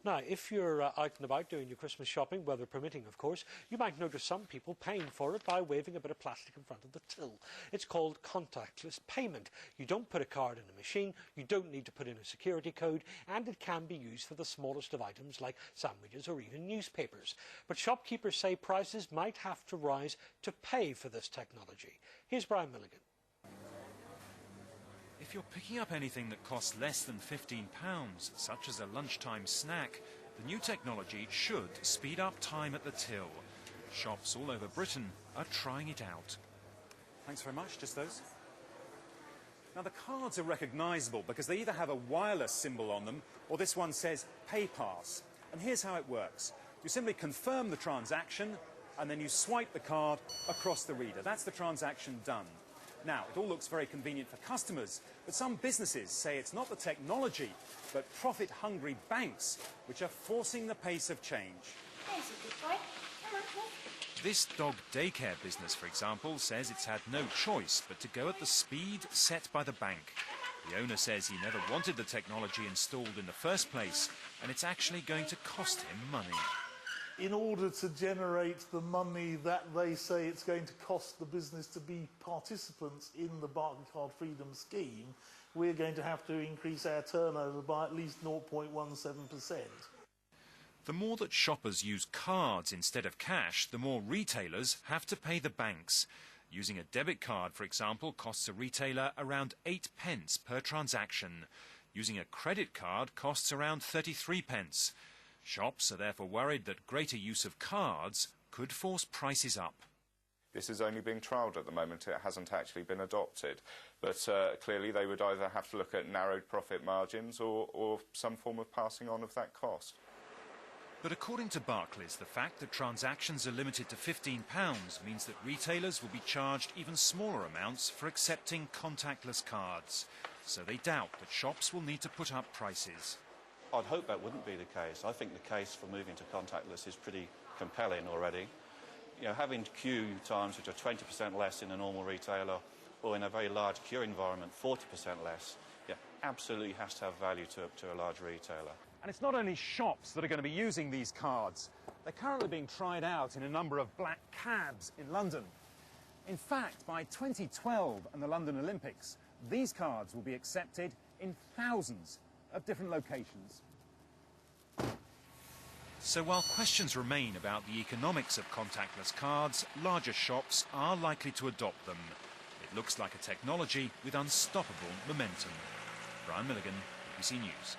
Now, if you're out and about doing your Christmas shopping, weather permitting of course, you might notice some people paying for it by waving a bit of plastic in front of the till. It's called contactless payment. You don't put a card in a machine, you don't need to put in a security code, and it can be used for the smallest of items like sandwiches or even newspapers. But shopkeepers say prices might have to rise to pay for this technology. Here's Brian Milligan. If you're picking up anything that costs less than £15, such as a lunchtime snack, the new technology should speed up time at the till. Shops all over Britain are trying it out. Thanks very much, just those. Now the cards are recognisable because they either have a wireless symbol on them or this one says Pay Pass. And here's how it works. You simply confirm the transaction and then you swipe the card across the reader. That's the transaction done. Now, it all looks very convenient for customers, but some businesses say it's not the technology, but profit-hungry banks which are forcing the pace of change. There's a good boy. Come on, This dog daycare business, for example, says it's had no choice but to go at the speed set by the bank. The owner says he never wanted the technology installed in the first place, and it's actually going to cost him money. In order to generate the money that they say it's going to cost the business to be participants in the Barclaycard Freedom Scheme, we're going to have to increase our turnover by at least 0.17%. The more that shoppers use cards instead of cash, the more retailers have to pay the banks. Using a debit card, for example, costs a retailer around 8p per transaction. Using a credit card costs around 33p. Shops are therefore worried that greater use of cards could force prices up. This is only being trialled at the moment. It hasn't actually been adopted. But clearly they would either have to look at narrowed profit margins or some form of passing on of that cost. But according to Barclays, the fact that transactions are limited to £15 means that retailers will be charged even smaller amounts for accepting contactless cards. So they doubt that shops will need to put up prices. I'd hope that wouldn't be the case. I think the case for moving to contactless is pretty compelling already. You know, having queue times which are 20% less in a normal retailer or in a very large queue environment, 40% less, yeah, absolutely has to have value to a large retailer. And it's not only shops that are going to be using these cards. They're currently being tried out in a number of black cabs in London. In fact, by 2012 and the London Olympics, these cards will be accepted in thousands of different locations. So while questions remain about the economics of contactless cards, larger shops are likely to adopt them. It looks like a technology with unstoppable momentum. Brian Milligan, BBC News.